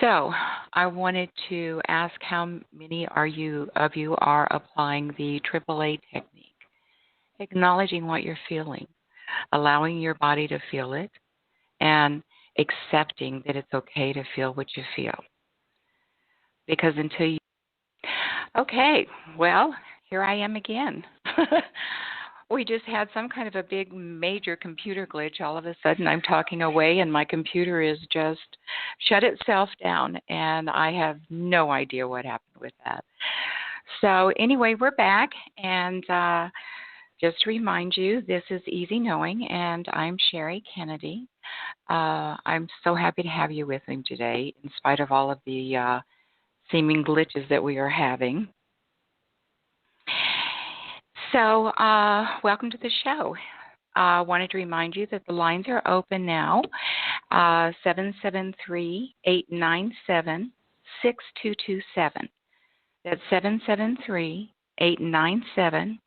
So, I wanted to ask how many of you are applying the AAA technique, acknowledging what you're feeling, allowing your body to feel it, and accepting that it's okay to feel what you feel. Because until you Okay, well, here I am again. We just had some kind of a big major computer glitch. All of a sudden, I'm talking away, and my computer is just shut itself down, and I have no idea what happened with that. So, anyway, we're back, and just to remind you, this is Easy Knowing, and I'm Sherry Kennedy. I'm so happy to have you with me today, in spite of all of the seeming glitches that we are having. So, welcome to the show. I wanted to remind you that the lines are open now, 773-897-6227. That's 773-897-6227.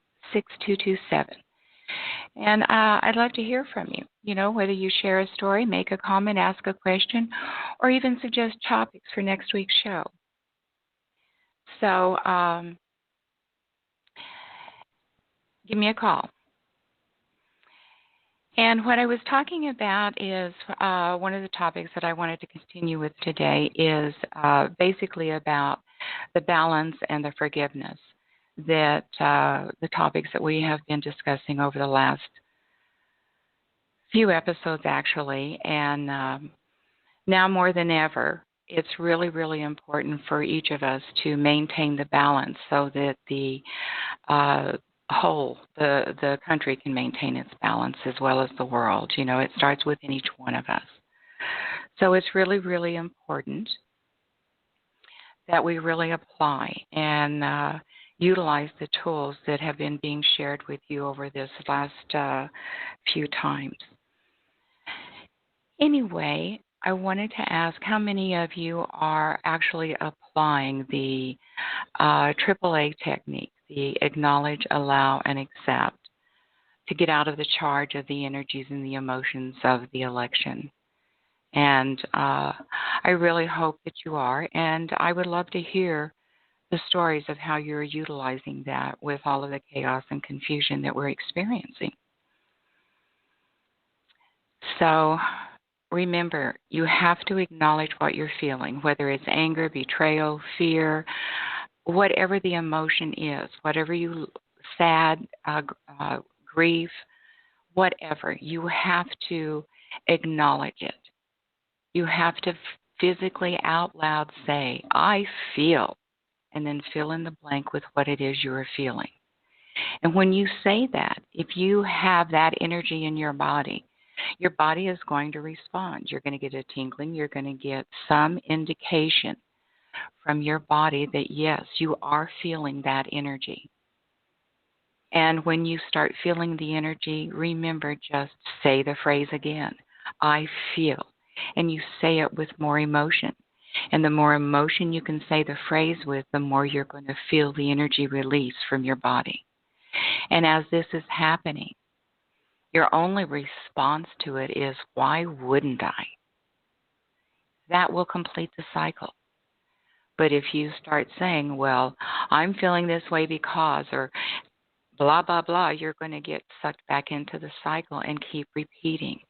And I'd love to hear from you, whether you share a story, make a comment, ask a question, or even suggest topics for next week's show. So, give me a call. And what I was talking about is one of the topics that I wanted to continue with today is basically about the balance and the forgiveness that the topics that we have been discussing over the last few episodes, actually. And now more than ever, it's really, really important for each of us to maintain the balance so that the the country can maintain its balance as well as the world. It starts within each one of us. So it's really, really important that we really apply and utilize the tools that have been being shared with you over this last few times. Anyway, I wanted to ask how many of you are actually applying the AAA technique, the acknowledge, allow, and accept, to get out of the charge of the energies and the emotions of the election. And I really hope that you are, and I would love to hear the stories of how you're utilizing that with all of the chaos and confusion that we're experiencing. So, remember, you have to acknowledge what you're feeling, whether it's anger, betrayal, fear, whatever the emotion is, whatever sad, grief, whatever, you have to acknowledge it. You have to physically out loud say, I feel, and then fill in the blank with what it is you are feeling. And when you say that, if you have that energy in your body is going to respond. You're going to get a tingling. You're going to get some indication from your body that, yes, you are feeling that energy. And when you start feeling the energy, remember, just say the phrase again, I feel. And you say it with more emotion. And the more emotion you can say the phrase with, the more you're going to feel the energy release from your body. And as this is happening, your only response to it is, why wouldn't I? That will complete the cycle. But if you start saying, well, I'm feeling this way because, or blah, blah, blah, you're going to get sucked back into the cycle and keep repeating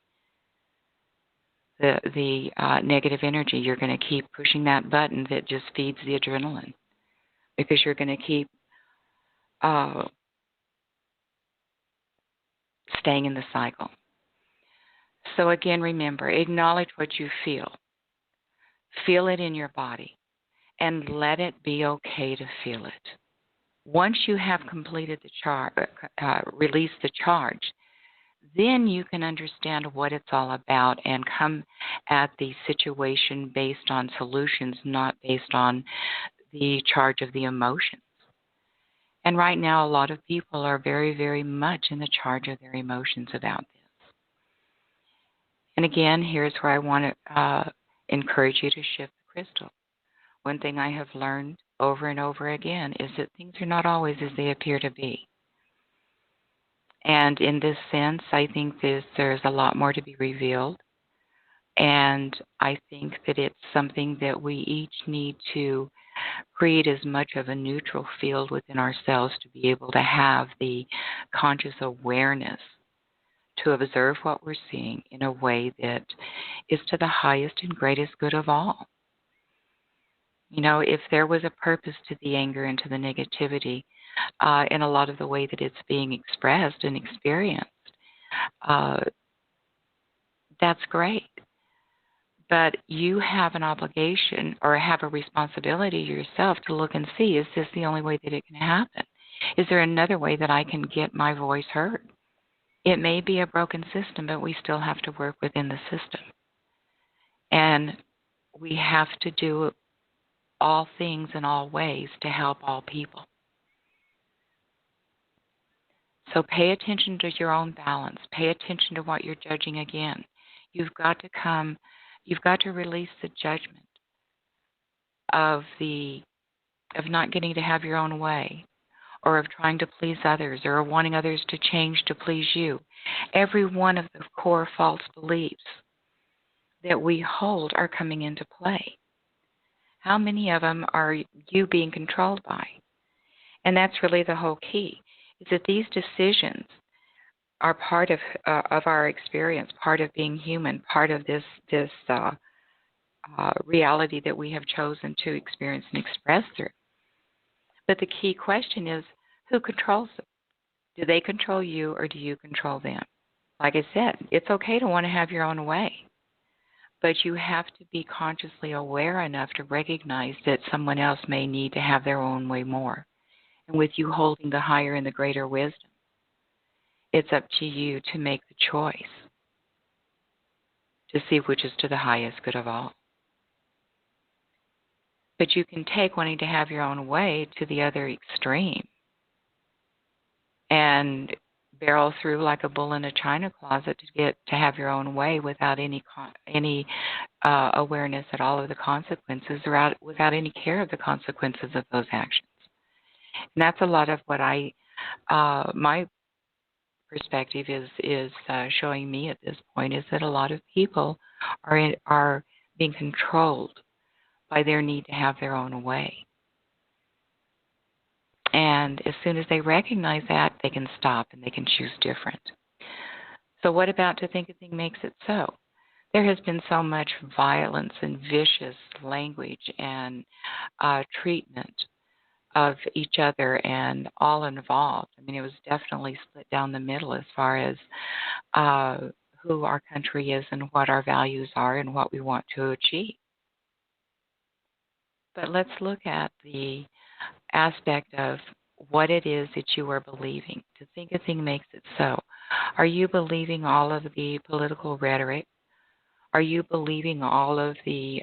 the negative energy. You're going to keep pushing that button that just feeds the adrenaline, because you're going to keep staying in the cycle. So again, remember, acknowledge what you feel. Feel it in your body, and let it be okay to feel it. Once you have completed the charge, released the charge, then you can understand what it's all about and come at the situation based on solutions, not based on the charge of the emotions. And right now, a lot of people are very, very much in the charge of their emotions about this. And again, here's where I want to encourage you to shift the crystal. One thing I have learned over and over again is that things are not always as they appear to be. And in this sense, I think there's a lot more to be revealed. And I think that it's something that we each need to create as much of a neutral field within ourselves to be able to have the conscious awareness to observe what we're seeing in a way that is to the highest and greatest good of all. You know, if there was a purpose to the anger and to the negativity, in a lot of the way that it's being expressed and experienced, uh, that's great. But you have an obligation or have a responsibility yourself to look and see, is this the only way that it can happen? Is there another way that I can get my voice heard? It may be a broken system, but we still have to work within the system. And we have to do all things in all ways to help all people. So pay attention to your own balance. Pay attention to what you're judging again. You've got to release the judgment of not getting to have your own way, or of trying to please others, or wanting others to change to please you. Every one of the core false beliefs that we hold are coming into play. How many of them are you being controlled by? And that's really the whole key, is that these decisions are part of our experience, part of being human, part of this reality that we have chosen to experience and express through. But the key question is, who controls them? Do they control you, or do you control them? Like I said, it's okay to want to have your own way, but you have to be consciously aware enough to recognize that someone else may need to have their own way more. And with you holding the higher and the greater wisdom, it's up to you to make the choice to see which is to the highest good of all. But you can take wanting to have your own way to the other extreme and barrel through like a bull in a china closet to have your own way without any awareness at all of the consequences, or without any care of the consequences of those actions. And that's a lot of what my perspective is showing me at this point, is that a lot of people are being controlled by their need to have their own way. And as soon as they recognize that, they can stop and they can choose different. So what about to think a thing makes it so? There has been so much violence and vicious language and treatment of each other and all involved. I mean, it was definitely split down the middle as far as who our country is and what our values are and what we want to achieve. But let's look at the aspect of what it is that you are believing. To think a thing makes it so. Are you believing all of the political rhetoric? Are you believing all of the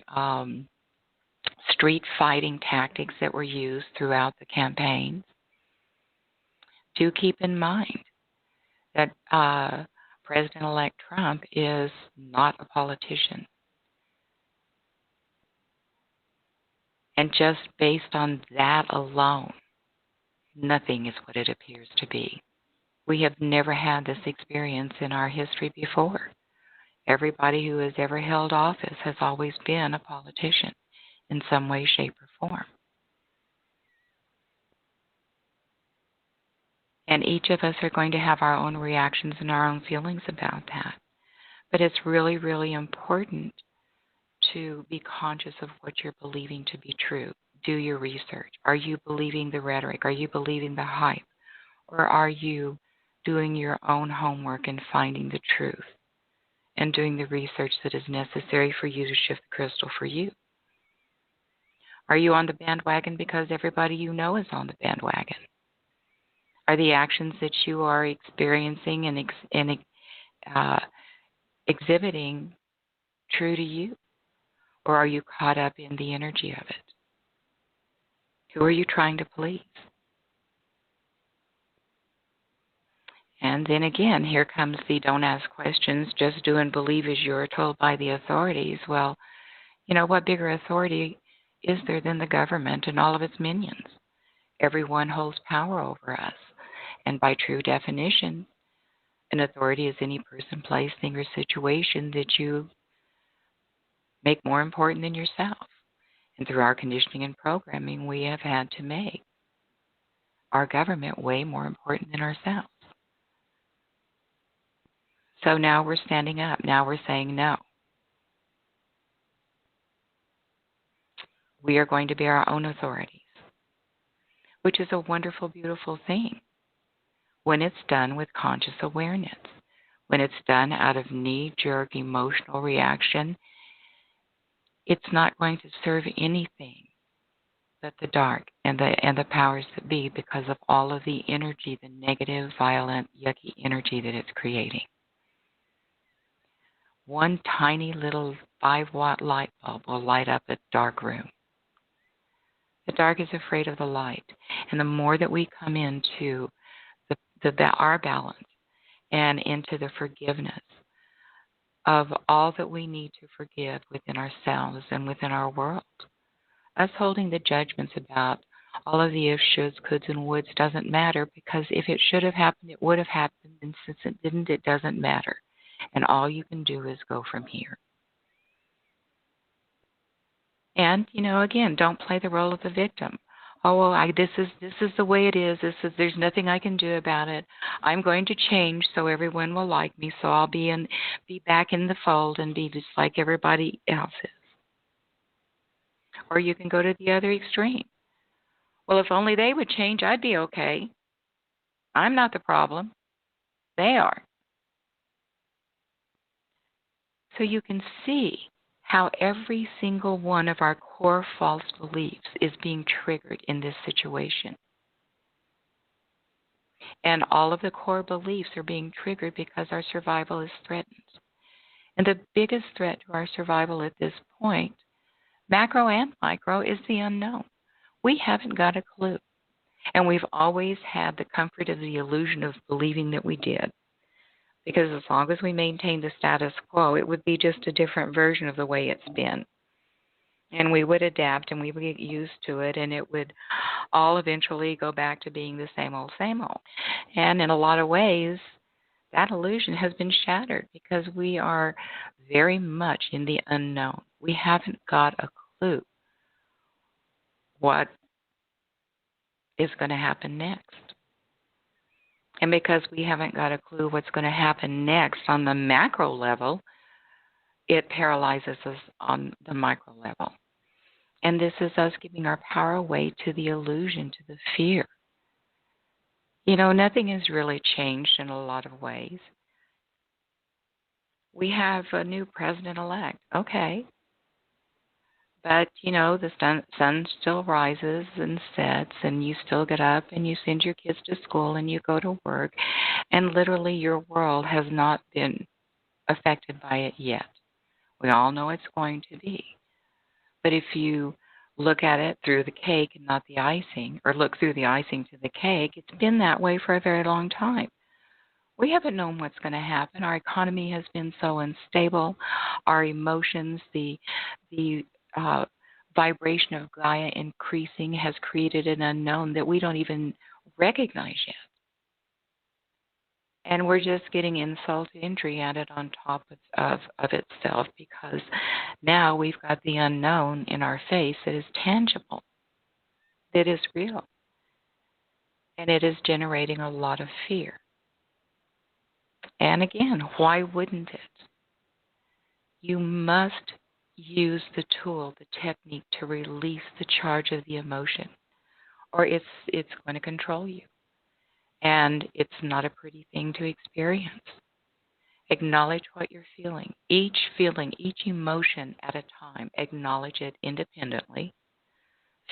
street fighting tactics that were used throughout the campaigns? Do keep in mind that President-elect Trump is not a politician. And just based on that alone, nothing is what it appears to be. We have never had this experience in our history before. Everybody who has ever held office has always been a politician in some way, shape, or form. And each of us are going to have our own reactions and our own feelings about that. But it's really, really important to be conscious of what you're believing to be true. Do your research. Are you believing the rhetoric? Are you believing the hype? Or are you doing your own homework and finding the truth and doing the research that is necessary for you to shift the crystal for you? Are you on the bandwagon because everybody you know is on the bandwagon? Are the actions that you are experiencing and exhibiting true to you? Or are you caught up in the energy of it? Who are you trying to please? And then again, here comes the don't ask questions, just do and believe as you are told by the authorities. Well, you know, what bigger authority is there than the government and all of its minions? Everyone holds power over us. And by true definition, an authority is any person, place, thing, or situation that you make more important than yourself. And through our conditioning and programming, we have had to make our government way more important than ourselves. So now we're standing up. Now we're saying no. We are going to be our own authorities, which is a wonderful, beautiful thing when it's done with conscious awareness. When it's done out of knee-jerk emotional reaction, it's not going to serve anything but the dark and the powers that be, because of all of the energy, the negative, violent, yucky energy that it's creating. One tiny little 5-watt light bulb will light up a dark room. The dark is afraid of the light. And the more that we come into our balance and into the forgiveness of all that we need to forgive within ourselves and within our world, us holding the judgments about all of the ifs, shoulds, coulds, and woulds doesn't matter, because if it should have happened, it would have happened, and since it didn't, it doesn't matter. And all you can do is go from here. And, again, don't play the role of the victim. Oh, well, this is the way it is. There's nothing I can do about it. I'm going to change so everyone will like me, so I'll be back in the fold and be just like everybody else is. Or you can go to the other extreme. Well, if only they would change, I'd be okay. I'm not the problem. They are. So you can see how every single one of our core false beliefs is being triggered in this situation. And all of the core beliefs are being triggered because our survival is threatened. And the biggest threat to our survival at this point, macro and micro, is the unknown. We haven't got a clue. And we've always had the comfort of the illusion of believing that we did. Because as long as we maintain the status quo, it would be just a different version of the way it's been. And we would adapt and we would get used to it, and it would all eventually go back to being the same old, same old. And in a lot of ways, that illusion has been shattered because we are very much in the unknown. We haven't got a clue what is going to happen next. And because we haven't got a clue what's going to happen next on the macro level, it paralyzes us on the micro level. And this is us giving our power away to the illusion, to the fear. Nothing has really changed in a lot of ways. We have a new president-elect. Okay. But, the sun still rises and sets, and you still get up and you send your kids to school and you go to work, and literally your world has not been affected by it yet. We all know it's going to be. But if you look at it through the cake and not the icing, or look through the icing to the cake, it's been that way for a very long time. We haven't known what's going to happen. Our economy has been so unstable. Our emotions, the vibration of Gaia increasing has created an unknown that we don't even recognize yet. And we're just getting insult to injury added on top of itself, because now we've got the unknown in our face that is tangible, that is real. And it is generating a lot of fear. And again, why wouldn't it? You must use the tool, the technique, to release the charge of the emotion, or it's going to control you. And it's not a pretty thing to experience. Acknowledge what you're feeling. Each feeling, each emotion at a time, acknowledge it independently.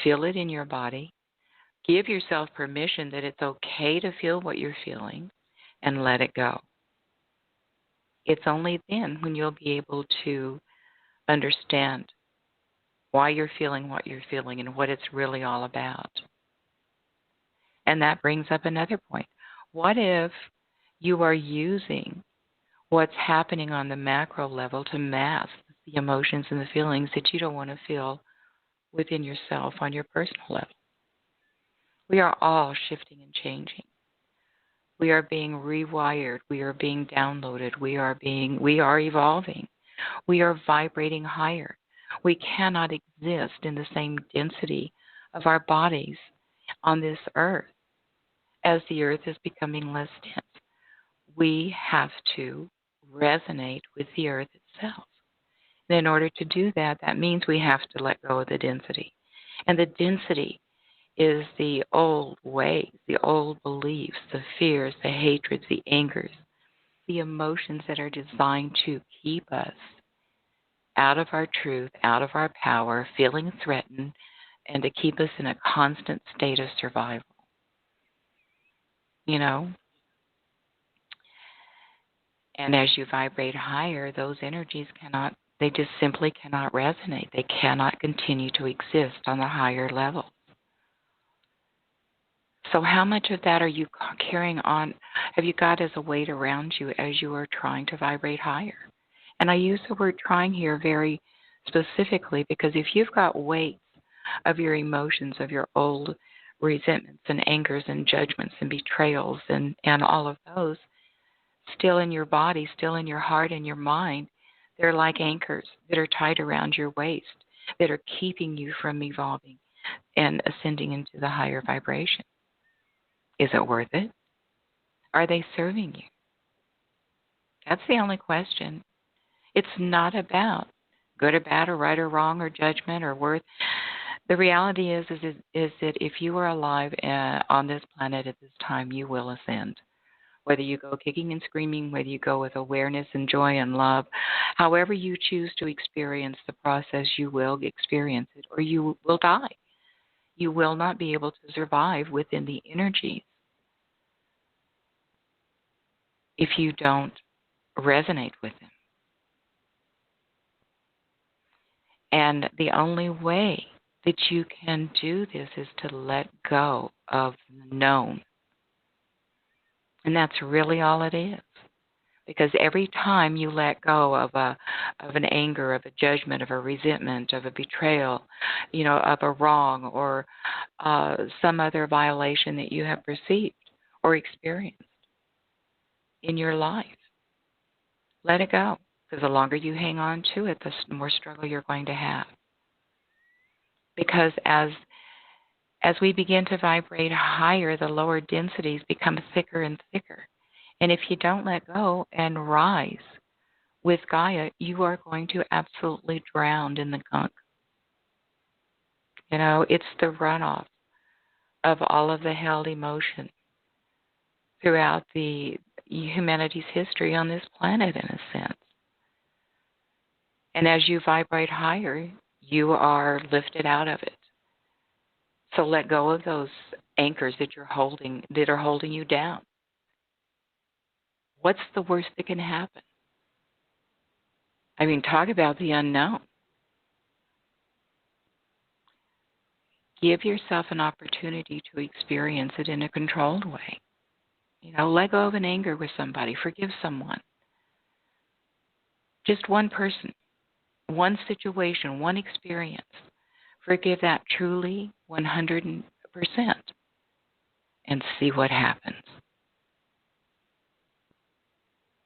Feel it in your body. Give yourself permission that it's okay to feel what you're feeling, and let it go. It's only then when you'll be able to understand why you're feeling what you're feeling and what it's really all about. And that brings up another point. What if you are using what's happening on the macro level to mask the emotions and the feelings that you don't want to feel within yourself on your personal level? We are all shifting and changing. We are being rewired. We are being downloaded. We are evolving. We are vibrating higher. We cannot exist in the same density of our bodies on this earth as the earth is becoming less dense. We have to resonate with the earth itself. And in order to do that, that means we have to let go of the density. And the density is the old ways, the old beliefs, the fears, the hatreds, the angers, the emotions that are designed to keep us out of our truth, out of our power, feeling threatened, and to keep us in a constant state of survival. You know? And as you vibrate higher, those energies they just simply cannot resonate. They cannot continue to exist on the higher level. So how much of that are you carrying on, have you got as a weight around you as you are trying to vibrate higher? And I use the word trying here very specifically because if you've got weights of your emotions, of your old resentments and angers and judgments and betrayals and all of those still in your body, still in your heart and your mind, they're like anchors that are tied around your waist that are keeping you from evolving and ascending into the higher vibration. Is it worth it? Are they serving you? That's the only question. It's not about good or bad or right or wrong or judgment or worth. The reality is that if you are alive on this planet at this time, you will ascend. Whether you go kicking and screaming, whether you go with awareness and joy and love, however you choose to experience the process, you will experience it or you will die. You will not be able to survive within the energies if you don't resonate with them. And the only way that you can do this is to let go of the known. And that's really all it is. Because every time you let go of an anger, of a judgment, of a resentment, of a betrayal, of a wrong or some other violation that you have perceived or experienced in your life, let it go. Because the longer you hang on to it, the more struggle you're going to have. Because as we begin to vibrate higher, the lower densities become thicker and thicker. And if you don't let go and rise with Gaia, you are going to absolutely drown in the gunk. It's the runoff of all of the held emotion throughout the humanity's history on this planet, in a sense. And as you vibrate higher, you are lifted out of it. So let go of those anchors that are holding you down. What's the worst that can happen? I mean, talk about the unknown. Give yourself an opportunity to experience it in a controlled way. Let go of an anger with somebody. Forgive someone. Just one person, one situation, one experience. Forgive that truly 100% and see what happens.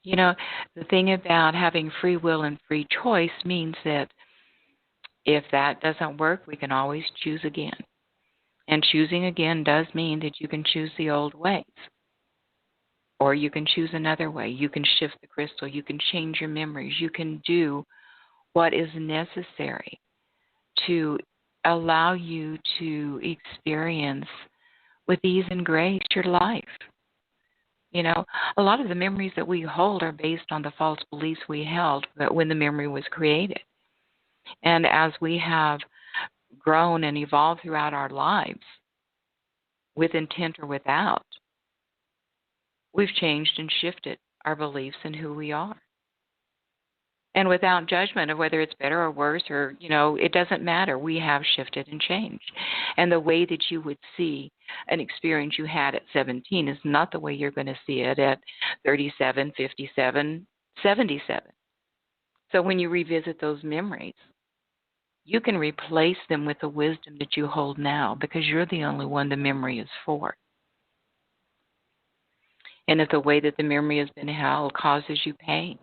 The thing about having free will and free choice means that if that doesn't work, we can always choose again. And choosing again does mean that you can choose the old ways. Or you can choose another way. You can shift the crystal. You can change your memories. You can do what is necessary to allow you to experience with ease and grace your life. A lot of the memories that we hold are based on the false beliefs we held when the memory was created. And as we have grown and evolved throughout our lives, with intent or without, we've changed and shifted our beliefs and who we are. And without judgment of whether it's better or worse or, it doesn't matter. We have shifted and changed. And the way that you would see an experience you had at 17 is not the way you're going to see it at 37, 57, 77. So when you revisit those memories, you can replace them with the wisdom that you hold now because you're the only one the memory is for. And if the way that the memory has been held causes you pain,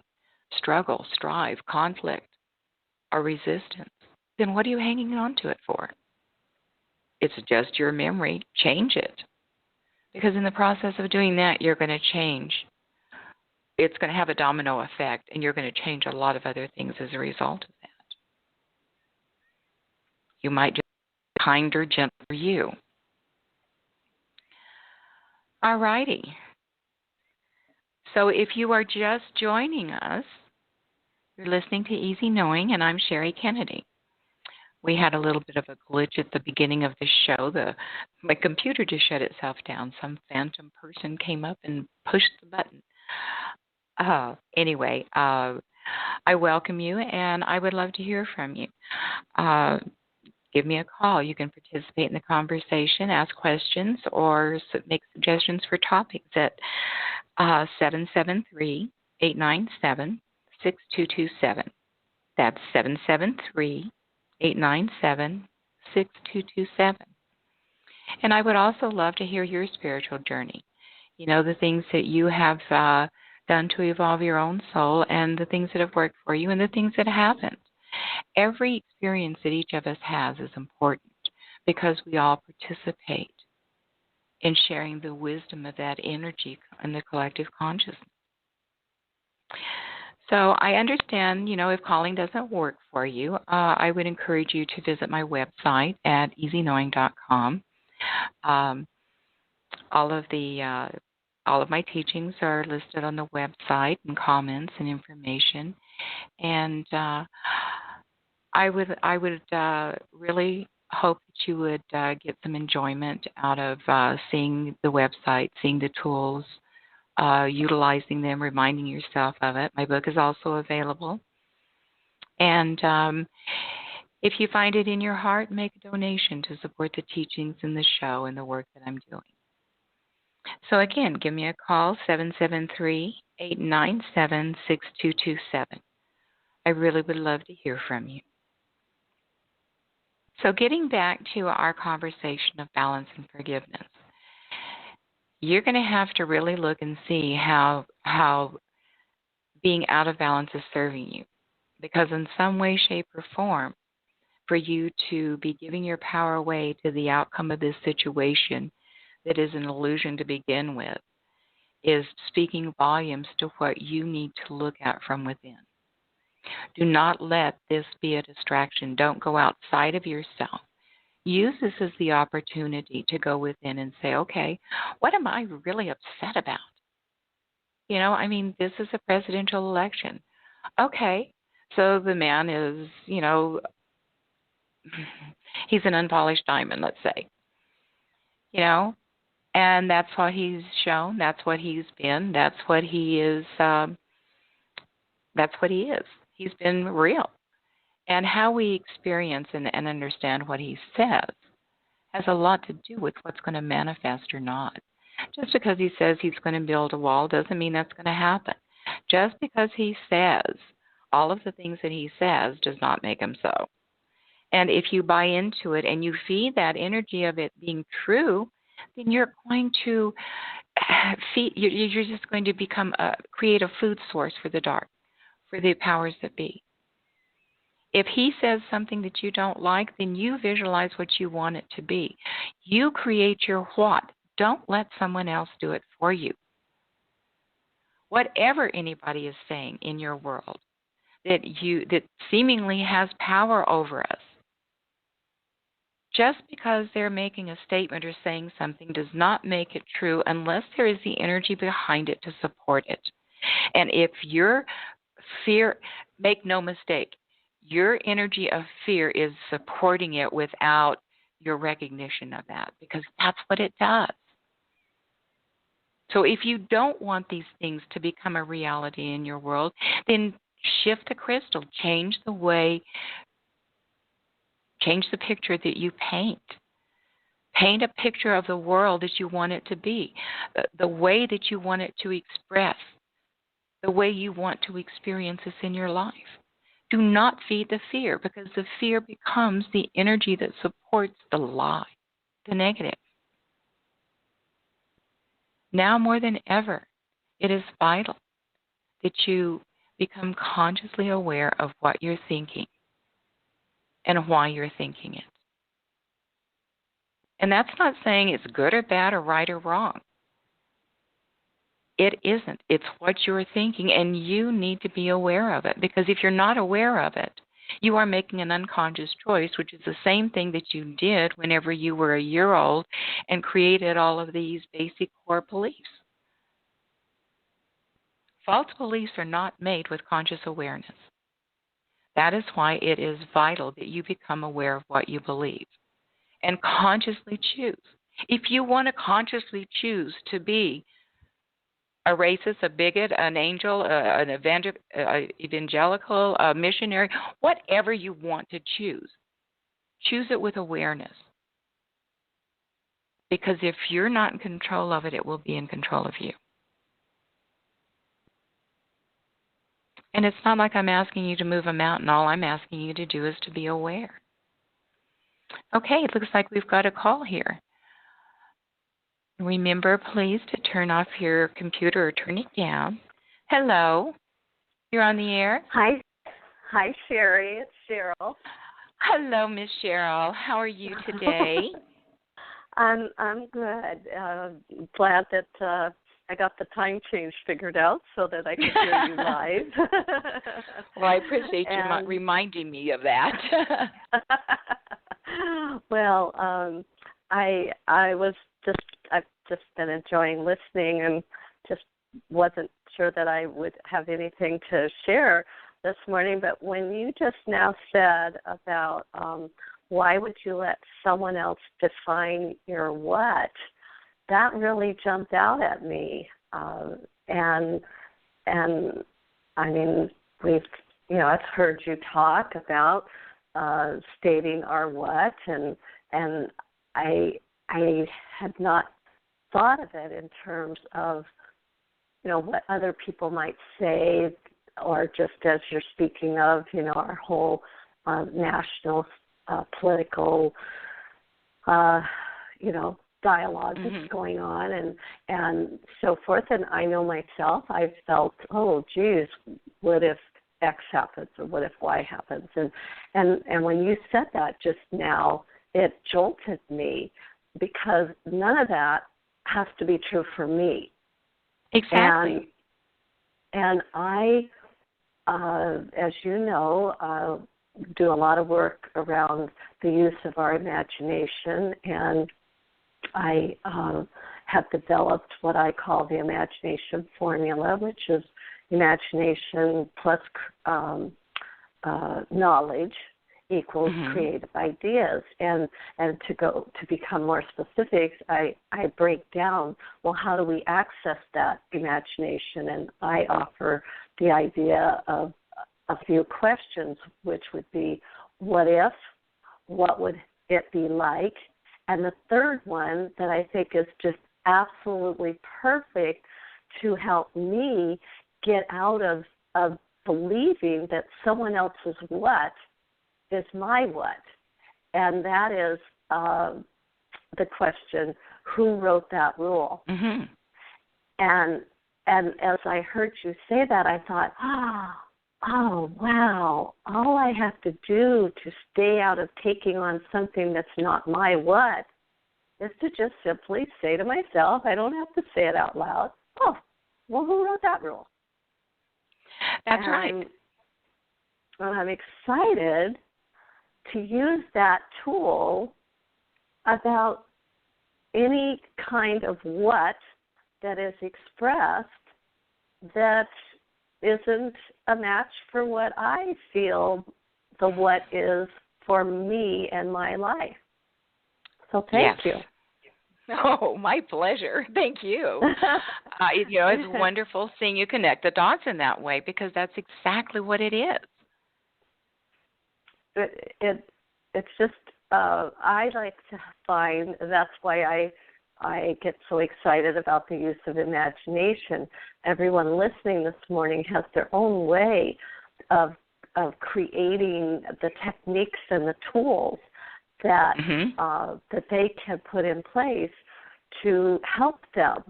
struggle, strife, conflict, or resistance, then what are you hanging on to it for? It's just your memory. Change it. Because in the process of doing that, you're going to change. It's going to have a domino effect, and you're going to change a lot of other things as a result of that. You might just be kinder, gentler you. All righty. So if you are just joining us, you're listening to Easy Knowing, and I'm Sherry Kennedy. We had a little bit of a glitch at the beginning of the show. My computer just shut itself down. Some phantom person came up and pushed the button. Anyway, I welcome you, and I would love to hear from you. Give me a call. You can participate in the conversation, ask questions, or make suggestions for topics at 773-897-6227. That's 773-897-6227. And I would also love to hear your spiritual journey. You know, the things that you have done to evolve your own soul, and the things that have worked for you, and the things that haven't. Every experience that each of us has is important because we all participate in sharing the wisdom of that energy in the collective consciousness. So I understand, you know, if calling doesn't work for you, I would encourage you to visit my website at easyknowing.com. All of my teachings are listed on the website, and comments and information. And I would really hope that you would get some enjoyment out of seeing the website, seeing the tools, utilizing them, reminding yourself of it. My book is also available. And if you find it in your heart, make a donation to support the teachings in the show and the work that I'm doing. So again, give me a call, 773-897-6227. I really would love to hear from you. So getting back to our conversation of balance and forgiveness, you're going to have to really look and see how being out of balance is serving you. Because in some way, shape, or form, for you to be giving your power away to the outcome of this situation that is an illusion to begin with is speaking volumes to what you need to look at from within. Do not let this be a distraction. Don't go outside of yourself. Use this as the opportunity to go within and say, okay, what am I really upset about? You know, I mean, this is a presidential election. Okay, so the man is, you know, he's an unpolished diamond, let's say. You know, and that's what he's shown. That's what he's been. That's what he is. That's what he is. He's been real. And how we experience and understand what he says has a lot to do with what's going to manifest or not. Just because he says he's going to build a wall doesn't mean that's going to happen. Just because he says all of the things that he says does not make him so. And if you buy into it and you feed that energy of it being true, then you're going to you're just going to create a food source for the dark, for the powers that be. If he says something that you don't like, then you visualize what you want it to be. You create your what. Don't let someone else do it for you. Whatever anybody is saying in your world that seemingly has power over us, just because they're making a statement or saying something does not make it true unless there is the energy behind it to support it. And if your fear, make no mistake, your energy of fear is supporting it without your recognition of that, because that's what it does. So if you don't want these things to become a reality in your world, then shift the crystal, change the picture that you paint. Paint a picture of the world that you want it to be, the way that you want it to express, the way you want to experience this in your life. Do not feed the fear, because the fear becomes the energy that supports the lie, the negative. Now more than ever, it is vital that you become consciously aware of what you're thinking. and why you're thinking it. And that's not saying it's good or bad or right or wrong. It isn't. It's what you're thinking, and you need to be aware of it, because if you're not aware of it, you are making an unconscious choice, which is the same thing that you did whenever you were a year old and created all of these basic core beliefs. False beliefs are not made with conscious awareness. That is why it is vital that you become aware of what you believe and consciously choose. If you want to consciously choose to be a racist, a bigot, an angel, an evangelical, a missionary, whatever you want to choose it with awareness. Because if you're not in control of it, it will be in control of you. And it's not like I'm asking you to move a mountain. All I'm asking you to do is to be aware. Okay, it looks like we've got a call here. Remember, please, to turn off your computer or turn it down. Hello. You're on the air. Hi, Sherry. It's Cheryl. Hello, Miss Cheryl. How are you today? I'm good. Glad that I got the time change figured out so that I could hear you live. Well, I appreciate you reminding me of that. Well, I've just been enjoying listening and just wasn't sure that I would have anything to share this morning. But when you just now said about why would you let someone else define your what, that really jumped out at me. And I mean, I've heard you talk about stating our what, and I had not thought of it in terms of, what other people might say, or just as you're speaking of, our whole national political, dialogue that's going on and so forth. And I know myself, I've felt, oh, geez, what if X happens, or what if Y happens? And when you said that just now, it jolted me, because none of that has to be true for me. Exactly. And I, as you know, do a lot of work around the use of our imagination, and I have developed what I call the imagination formula, which is imagination plus knowledge equals creative ideas. And to become more specific, I break down, well, how do we access that imagination? And I offer the idea of a few questions, which would be, what if, what would it be like? And the third one that I think is just absolutely perfect to help me get out of believing that someone else's what is my what. And that is the question, who wrote that rule? And as I heard you say that, I thought, oh, wow, all I have to do to stay out of taking on something that's not my what is to just simply say to myself, I don't have to say it out loud, oh, well, who wrote that rule? That's right. And I'm excited to use that tool about any kind of what that is expressed that isn't a match for what I feel the what is for me and my life. So thank you. Oh, my pleasure. Thank you. It's wonderful seeing you connect the dots in that way, because that's exactly what it is. It's just I like to find, that's why I get so excited about the use of imagination. Everyone listening this morning has their own way of creating the techniques and the tools that that they can put in place to help them.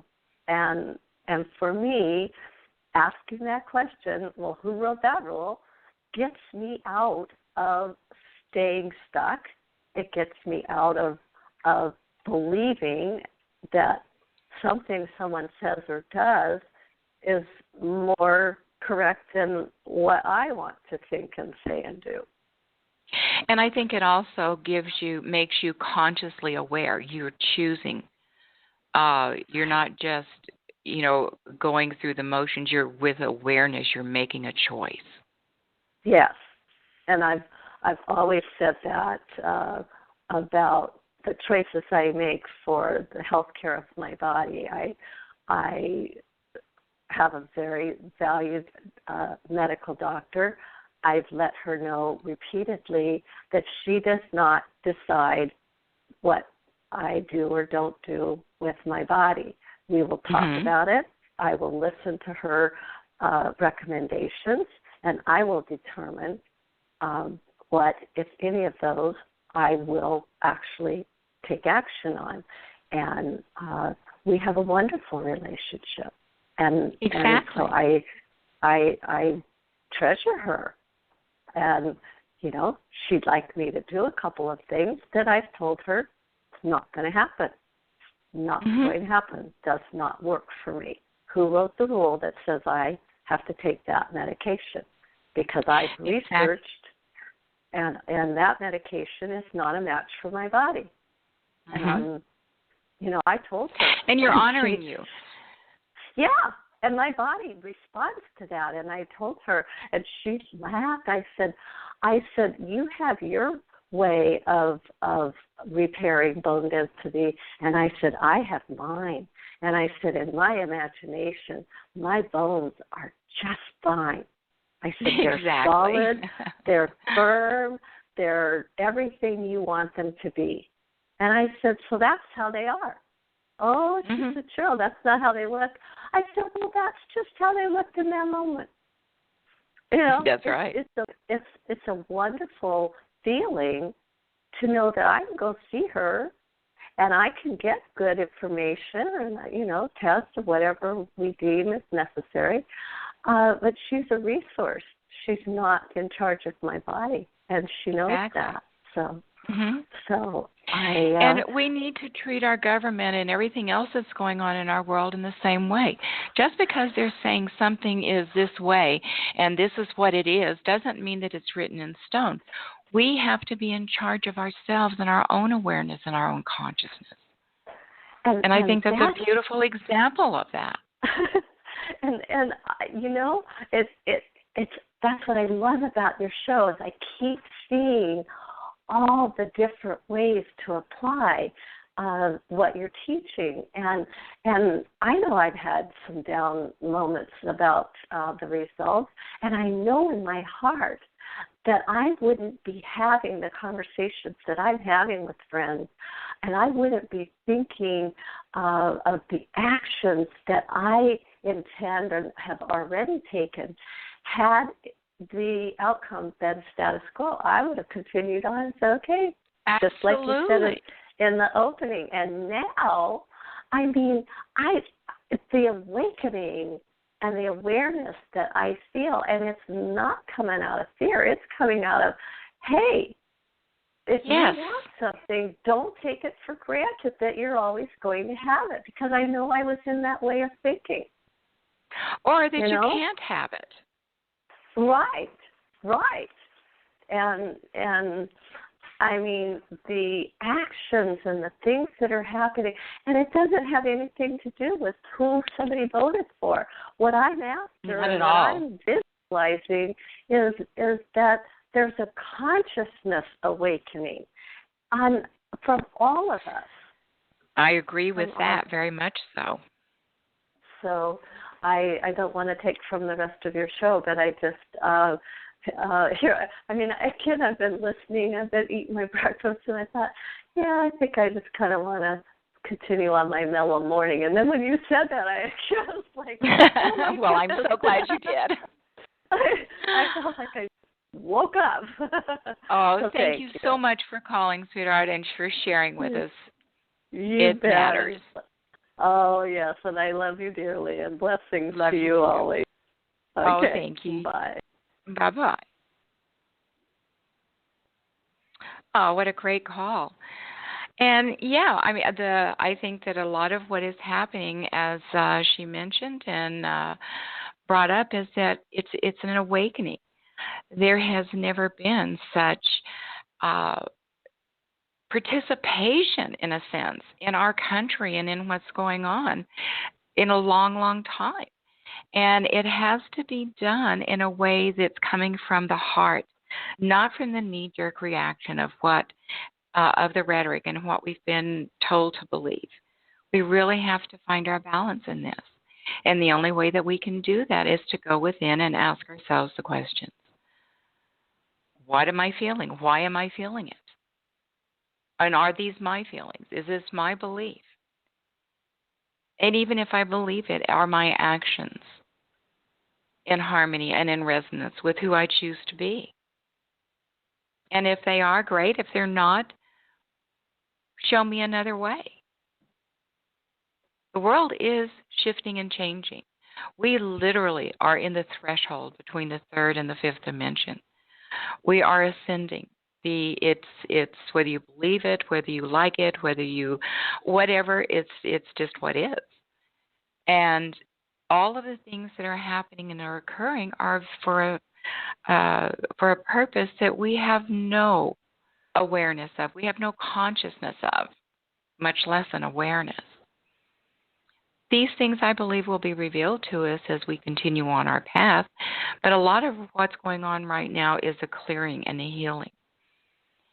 And for me, asking that question, well, who wrote that rule, gets me out of staying stuck. It gets me out of believing that something someone says or does is more correct than what I want to think and say and do. And I think it also makes you consciously aware. You're choosing. You're not just, going through the motions. You're with awareness. You're making a choice. Yes, and I've always said that about the choices I make for the health care of my body. I have a very valued medical doctor. I've let her know repeatedly that she does not decide what I do or don't do with my body. We will talk about it. I will listen to her recommendations, and I will determine what, if any of those, I will actually take action on. And we have a wonderful relationship. And so I treasure her. And, she'd like me to do a couple of things that I've told her it's not going to happen. Not going to happen. Does not work for me. Who wrote the rule that says I have to take that medication? Because I've researched, and that medication is not a match for my body. And, I told her. And you're honoring you. Yeah. And my body responds to that. And I told her, and she laughed. I said, you have your way of repairing bone density. And I said, I have mine. And I said, in my imagination, my bones are just fine. I said, they're solid, they're firm, they're everything you want them to be. And I said, so that's how they are. Oh, she said, Cheryl, that's not how they look. I said, well, that's just how they looked in that moment. That's right. It's a wonderful feeling to know that I can go see her and I can get good information and, test or whatever we deem is necessary. But she's a resource. She's not in charge of my body, and she knows that. So, and we need to treat our government and everything else that's going on in our world in the same way. Just because they're saying something is this way and this is what it is doesn't mean that it's written in stone. We have to be in charge of ourselves and our own awareness and our own consciousness. And I think that's a beautiful example of that. and it's that's what I love about your show is I keep seeing all the different ways to apply what you're teaching. And I know I've had some down moments about the results, and I know in my heart that I wouldn't be having the conversations that I'm having with friends, and I wouldn't be thinking of the actions that I intend or have already taken had the outcome been status quo. I would have continued on and said, okay, absolutely. Just like you said in the opening. And now, the awakening and the awareness that I feel, and it's not coming out of fear, it's coming out of, hey, if you want something, don't take it for granted that you're always going to have it, because I know I was in that way of thinking. Or that you can't have it. Right. And I mean, the actions and the things that are happening, and it doesn't have anything to do with who somebody voted for. What I'm after and what I'm visualizing is that there's a consciousness awakening from all of us. I agree with that very much so. So I don't want to take from the rest of your show, but I just again, I've been listening, I've been eating my breakfast, and I thought, I think I just kind of want to continue on my mellow morning. And then when you said that, I was like, oh well, I'm so glad you did. I felt like I woke up. So thank you so much for calling, sweetheart, and for sharing with us. It matters. Oh, yes, and I love you dearly, and blessings to you always. Okay. Oh, thank you. Bye. Bye-bye. Oh, what a great call. And yeah, I mean, I think that a lot of what is happening, as she mentioned and brought up, is that it's an awakening. There has never been such uh, participation, in a sense, in our country and in what's going on in a long, long time. And it has to be done in a way that's coming from the heart, not from the knee-jerk reaction of what of the rhetoric and what we've been told to believe. We really have to find our balance in this. And the only way that we can do that is to go within and ask ourselves the questions. What am I feeling? Why am I feeling it? And are these my feelings? Is this my belief? And even if I believe it, are my actions in harmony and in resonance with who I choose to be? And if they are, great. If they're not, show me another way. The world is shifting and changing. We literally are in the threshold between the third and the fifth dimension. We are ascending. It's whether you believe it, whether you like it, whatever, it's just what is. And all of the things that are happening and are occurring are for a purpose that we have no awareness of. We have no consciousness of, much less an awareness. These things, I believe, will be revealed to us as we continue on our path, but a lot of what's going on right now is a clearing and a healing.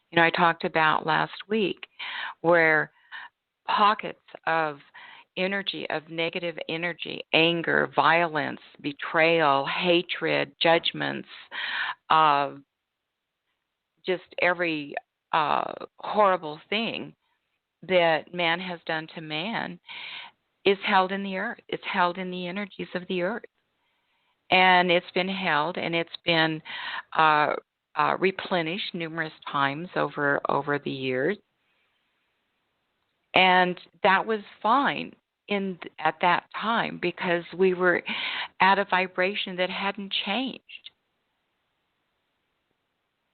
You know, I talked about last week where pockets of energy, of negative energy, anger, violence, betrayal, hatred, judgments, just every horrible thing that man has done to man is held in the earth. It's held in the energies of the earth. And it's been held and it's been replenished numerous times over the years. And that was fine at that time because we were at a vibration that hadn't changed.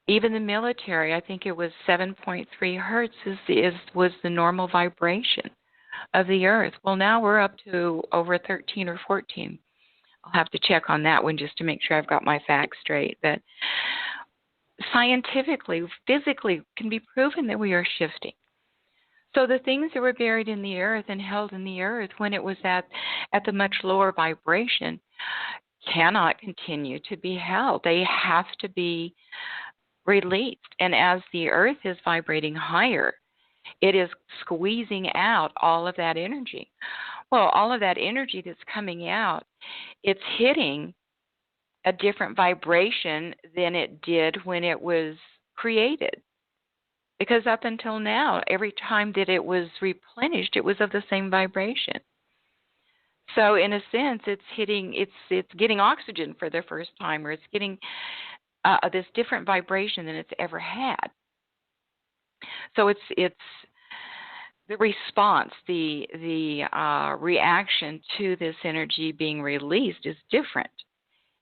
Even the military, I think it was 7.3 hertz was the normal vibration of the earth. Well, now we're up to over 13 or 14. I'll have to check on that one just to make sure I've got my facts straight. But scientifically, physically, can be proven that we are shifting. So the things that were buried in the earth and held in the earth when it was at the much lower vibration cannot continue to be held. They have to be released. And as the earth is vibrating higher, it is squeezing out all of that energy. Well, all of that energy that's coming out, it's hitting a different vibration than it did when it was created. Because up until now, every time that it was replenished, it was of the same vibration. So in a sense, it's getting oxygen for the first time, or it's getting this different vibration than it's ever had. So it's the response, the reaction to this energy being released is different.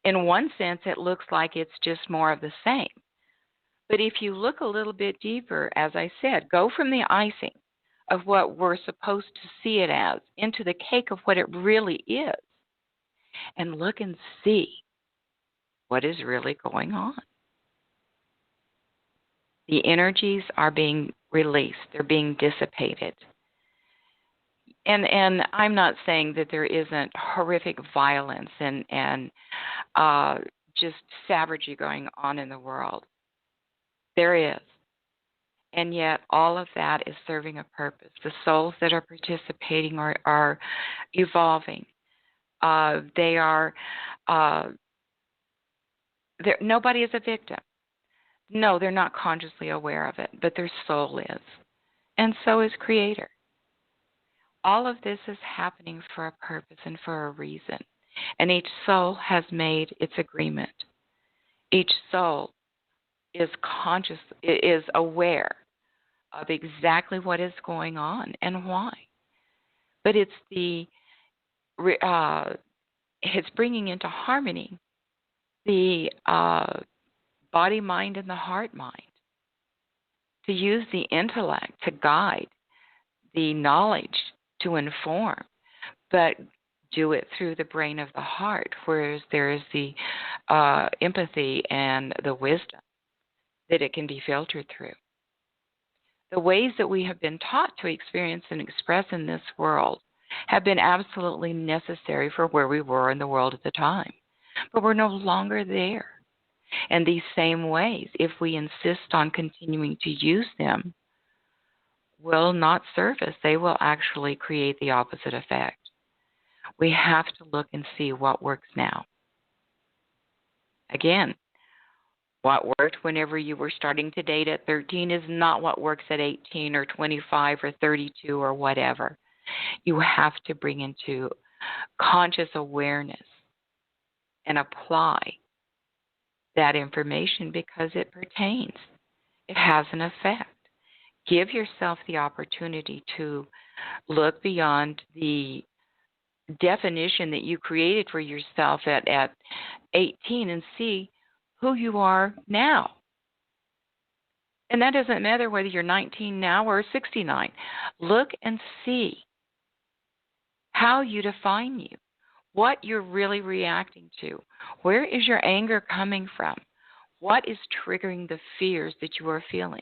In one sense, it looks like it's just more of the same. But if you look a little bit deeper, as I said, go from the icing of what we're supposed to see it as into the cake of what it really is, and look and see what is really going on. The energies are being released. They're being dissipated. And I'm not saying that there isn't horrific violence and just savagery going on in the world. There is. And yet all of that is serving a purpose. The souls that are participating are evolving. They are, nobody is a victim. No, they're not consciously aware of it, but their soul is. And so is Creator. All of this is happening for a purpose and for a reason. And each soul has made its agreement. Each soul is conscious, is aware of exactly what is going on and why. But it's it's bringing into harmony the body, mind, and the heart mind to use the intellect to guide, the knowledge to inform, but do it through the brain of the heart, whereas there is the empathy and the wisdom that it can be filtered through. The ways that we have been taught to experience and express in this world have been absolutely necessary for where we were in the world at the time. But we're no longer there. And these same ways, if we insist on continuing to use them, will not serve us. They will actually create the opposite effect. We have to look and see what works now. Again, what worked whenever you were starting to date at 13 is not what works at 18 or 25 or 32 or whatever. You have to bring into conscious awareness and apply that information because it pertains. It has an effect. Give yourself the opportunity to look beyond the definition that you created for yourself at 18 and see who you are now. And that doesn't matter whether you're 19 now or 69. Look and see how you define you, what you're really reacting to. Where is your anger coming from? What is triggering the fears that you are feeling?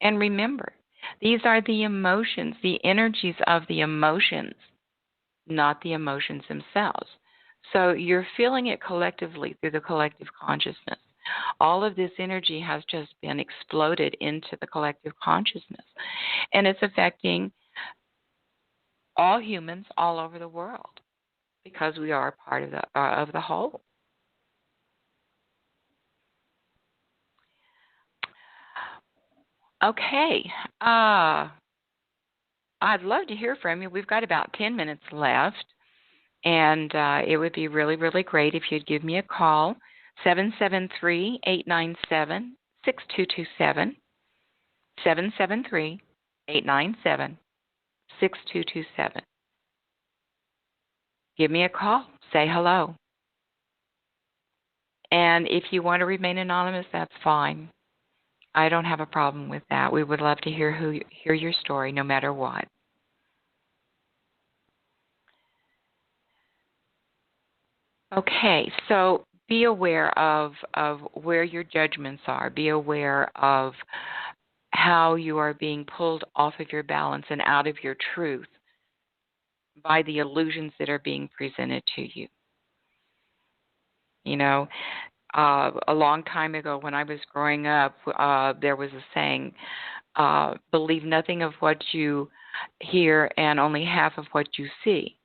And remember, these are the emotions, the energies of the emotions, not the emotions themselves. So you're feeling it collectively through the collective consciousness. All of this energy has just been exploded into the collective consciousness. And it's affecting all humans all over the world because we are a part of the whole. Okay. I'd love to hear from you. We've got about 10 minutes left. And it would be really, really great if you'd give me a call, 773-897-6227, 773-897-6227. Give me a call. Say hello. And if you want to remain anonymous, that's fine. I don't have a problem with that. We would love to hear your story no matter what. Okay, so be aware of where your judgments are. Be aware of how you are being pulled off of your balance and out of your truth by the illusions that are being presented to you. You know, a long time ago when I was growing up, there was a saying, believe nothing of what you hear and only half of what you see.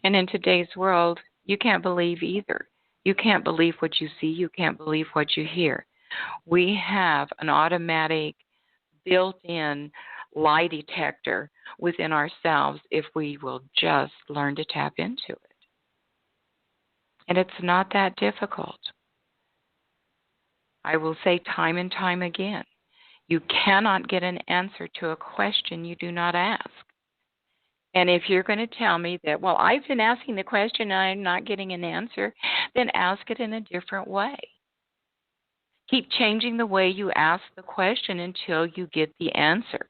And in today's world, you can't believe either. You can't believe what you see. You can't believe what you hear. We have an automatic, built-in lie detector within ourselves if we will just learn to tap into it. And it's not that difficult. I will say time and time again, you cannot get an answer to a question you do not ask. And if you're going to tell me that, well, I've been asking the question and I'm not getting an answer, then ask it in a different way. Keep changing the way you ask the question until you get the answer.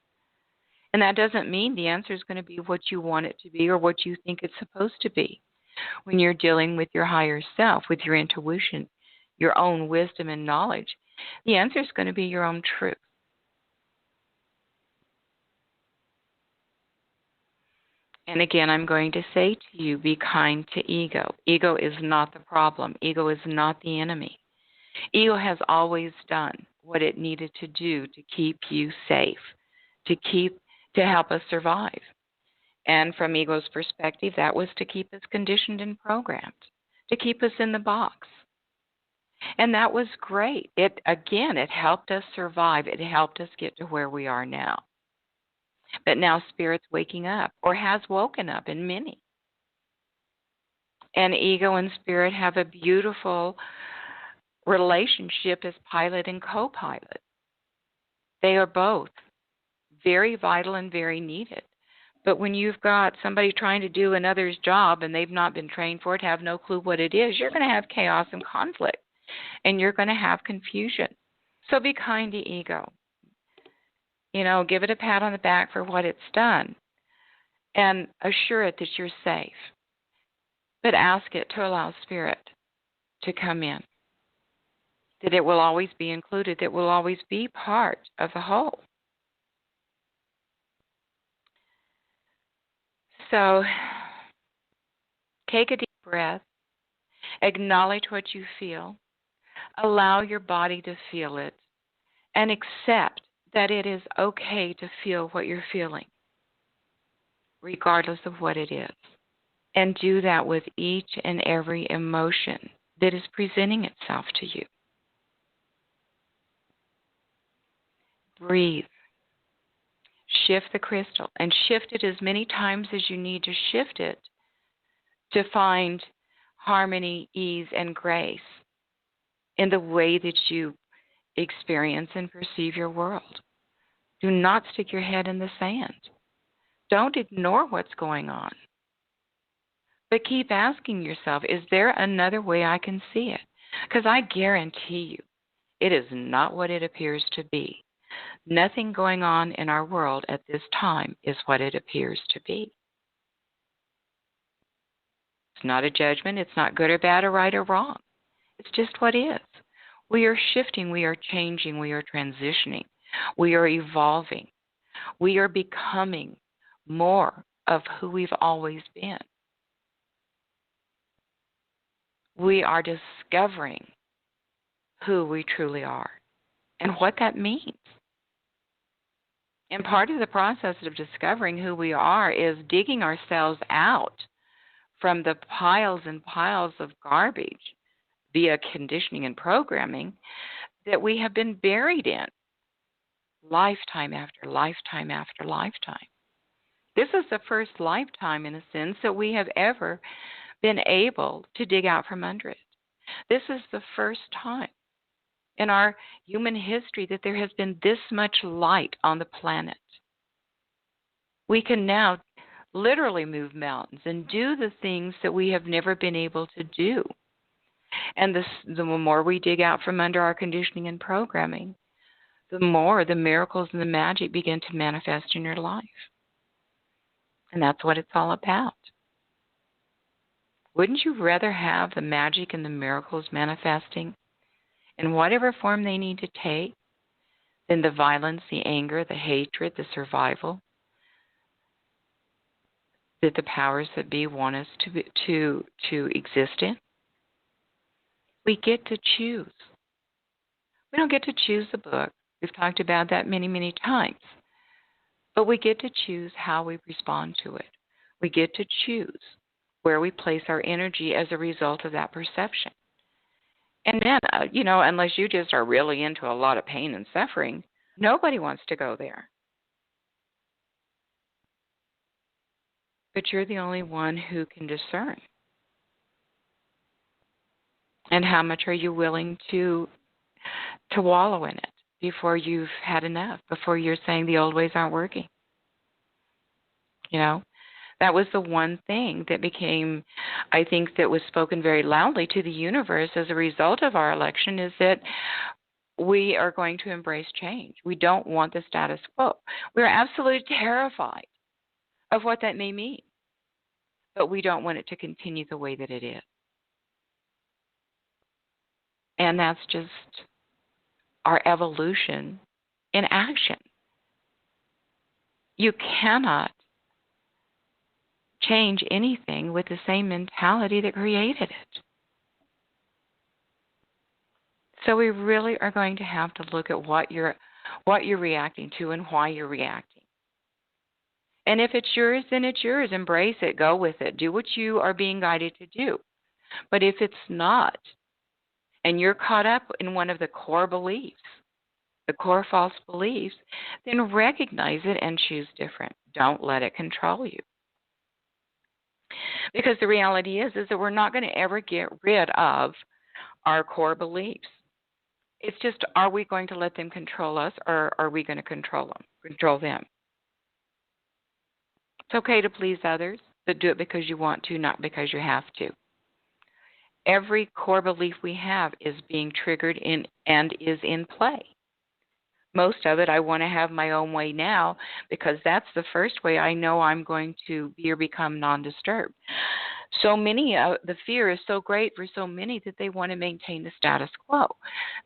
And that doesn't mean the answer is going to be what you want it to be or what you think it's supposed to be. When you're dealing with your higher self, with your intuition, your own wisdom and knowledge, the answer is going to be your own truth. And again, I'm going to say to you, be kind to ego. Ego is not the problem. Ego is not the enemy. Ego has always done what it needed to do to keep you safe, to help us survive. And from ego's perspective, that was to keep us conditioned and programmed, to keep us in the box. And that was great. It helped us survive. It helped us get to where we are now. But now Spirit's waking up, or has woken up in many. And ego and Spirit have a beautiful relationship as pilot and co-pilot. They are both very vital and very needed. But when you've got somebody trying to do another's job and they've not been trained for it, have no clue what it is, you're going to have chaos and conflict. And you're going to have confusion. So be kind to ego. Give it a pat on the back for what it's done and assure it that you're safe. But ask it to allow Spirit to come in, that it will always be included, that will always be part of the whole. So take a deep breath, acknowledge what you feel, allow your body to feel it, and accept that it is okay to feel what you're feeling, regardless of what it is. And do that with each and every emotion that is presenting itself to you. Breathe. Shift the crystal, and shift it as many times as you need to shift it to find harmony, ease, and grace in the way that you experience and perceive your world. Do not stick your head in the sand. Don't ignore what's going on. But keep asking yourself, is there another way I can see it? Because I guarantee you, it is not what it appears to be. Nothing going on in our world at this time is what it appears to be. It's not a judgment. It's not good or bad or right or wrong. It's just what is. We are shifting. We are changing. We are transitioning. We are evolving. We are becoming more of who we've always been. We are discovering who we truly are and what that means. And part of the process of discovering who we are is digging ourselves out from the piles and piles of garbage via conditioning and programming that we have been buried in lifetime after lifetime after lifetime. This is the first lifetime, in a sense, that we have ever been able to dig out from under it. This is the first time in our human history that there has been this much light on the planet. We can now literally move mountains and do the things that we have never been able to do. And the more we dig out from under our conditioning and programming, the more the miracles and the magic begin to manifest in your life. And that's what it's all about. Wouldn't you rather have the magic and the miracles manifesting in whatever form they need to take than the violence, the anger, the hatred, the survival that the powers that be want us to exist in? We get to choose. We don't get to choose the book. We've talked about that many, many times. But we get to choose how we respond to it. We get to choose where we place our energy as a result of that perception. And then, unless you just are really into a lot of pain and suffering, nobody wants to go there. But you're the only one who can discern. And how much are you willing to wallow in it before you've had enough, before you're saying the old ways aren't working? That was the one thing that became, I think, that was spoken very loudly to the universe as a result of our election, is that we are going to embrace change. We don't want the status quo. We're absolutely terrified of what that may mean, but we don't want it to continue the way that it is. And that's just our evolution in action. You cannot change anything with the same mentality that created it. So we really are going to have to look at what you're reacting to and why you're reacting. And if it's yours, then it's yours. Embrace it. Go with it. Do what you are being guided to do. But if it's not, and you're caught up in one of the core beliefs, the core false beliefs, then recognize it and choose different. Don't let it control you. Because the reality is that we're not going to ever get rid of our core beliefs. It's just, are we going to let them control us, or are we going to control them? It's okay to please others, but do it because you want to, not because you have to. Every core belief we have is being triggered in and is in play. most of it, I want to have my own way now because that's the first way I know I'm going to be or become non-disturbed. So many, the fear is so great for so many that they want to maintain the status quo,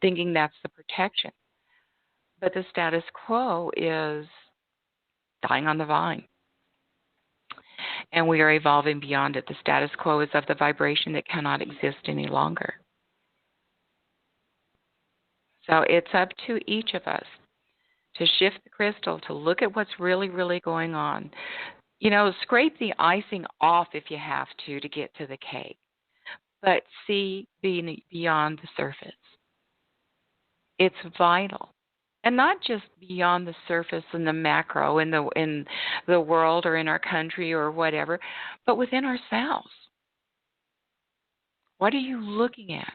thinking that's the protection. But the status quo is dying on the vine. And we are evolving beyond it. The status quo is of the vibration that cannot exist any longer. So it's up to each of us to shift the crystal, to look at what's really, really going on. You know, scrape the icing off if you have to get to the cake, but see beyond the surface. It's vital. And not just beyond the surface and the macro in the world or in our country or whatever, but within ourselves. What are you looking at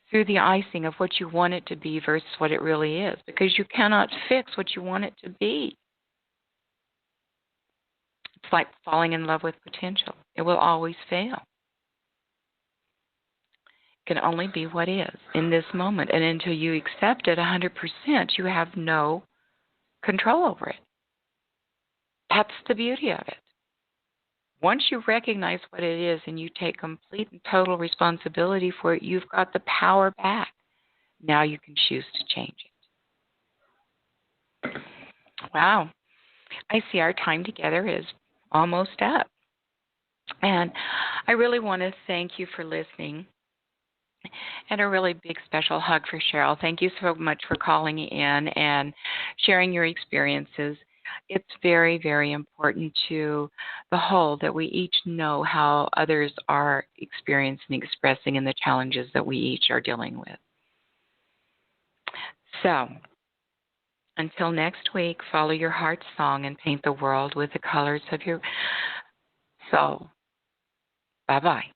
through the icing of what you want it to be versus what it really is? Because you cannot fix what you want it to be. It's like falling in love with potential. It will always fail. Can only be what is in this moment. And until you accept it 100%, you have no control over it. That's the beauty of it. Once you recognize what it is and you take complete and total responsibility for it, you've got the power back. Now you can choose to change it. Wow. I see our time together is almost up. And I really want to thank you for listening. And a really big special hug for Cheryl. Thank you so much for calling in and sharing your experiences. It's very, very important to the whole that we each know how others are experiencing, expressing, and the challenges that we each are dealing with. So, until next week, follow your heart's song and paint the world with the colors of your soul. Bye-bye.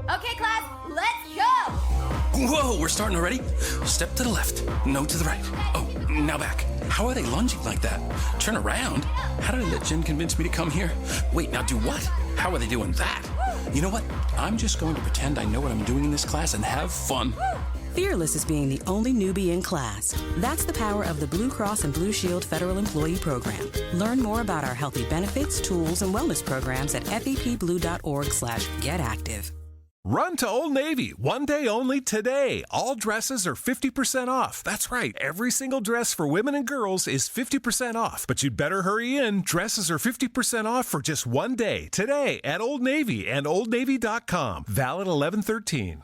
Okay, class, let's go! Whoa, we're starting already? Step to the left, no to the right. Oh, now back. How are they lunging like that? Turn around? How did I let Jen convince me to come here? Wait, now do what? How are they doing that? You know what? I'm just going to pretend I know what I'm doing in this class and have fun. Fearless is being the only newbie in class. That's the power of the Blue Cross and Blue Shield Federal Employee Program. Learn more about our healthy benefits, tools, and wellness programs at fepblue.org/getactive. Run to Old Navy. One day only today. All dresses are 50% off. That's right. Every single dress for women and girls is 50% off. But you'd better hurry in. Dresses are 50% off for just one day today at Old Navy and OldNavy.com. Valid 11/13.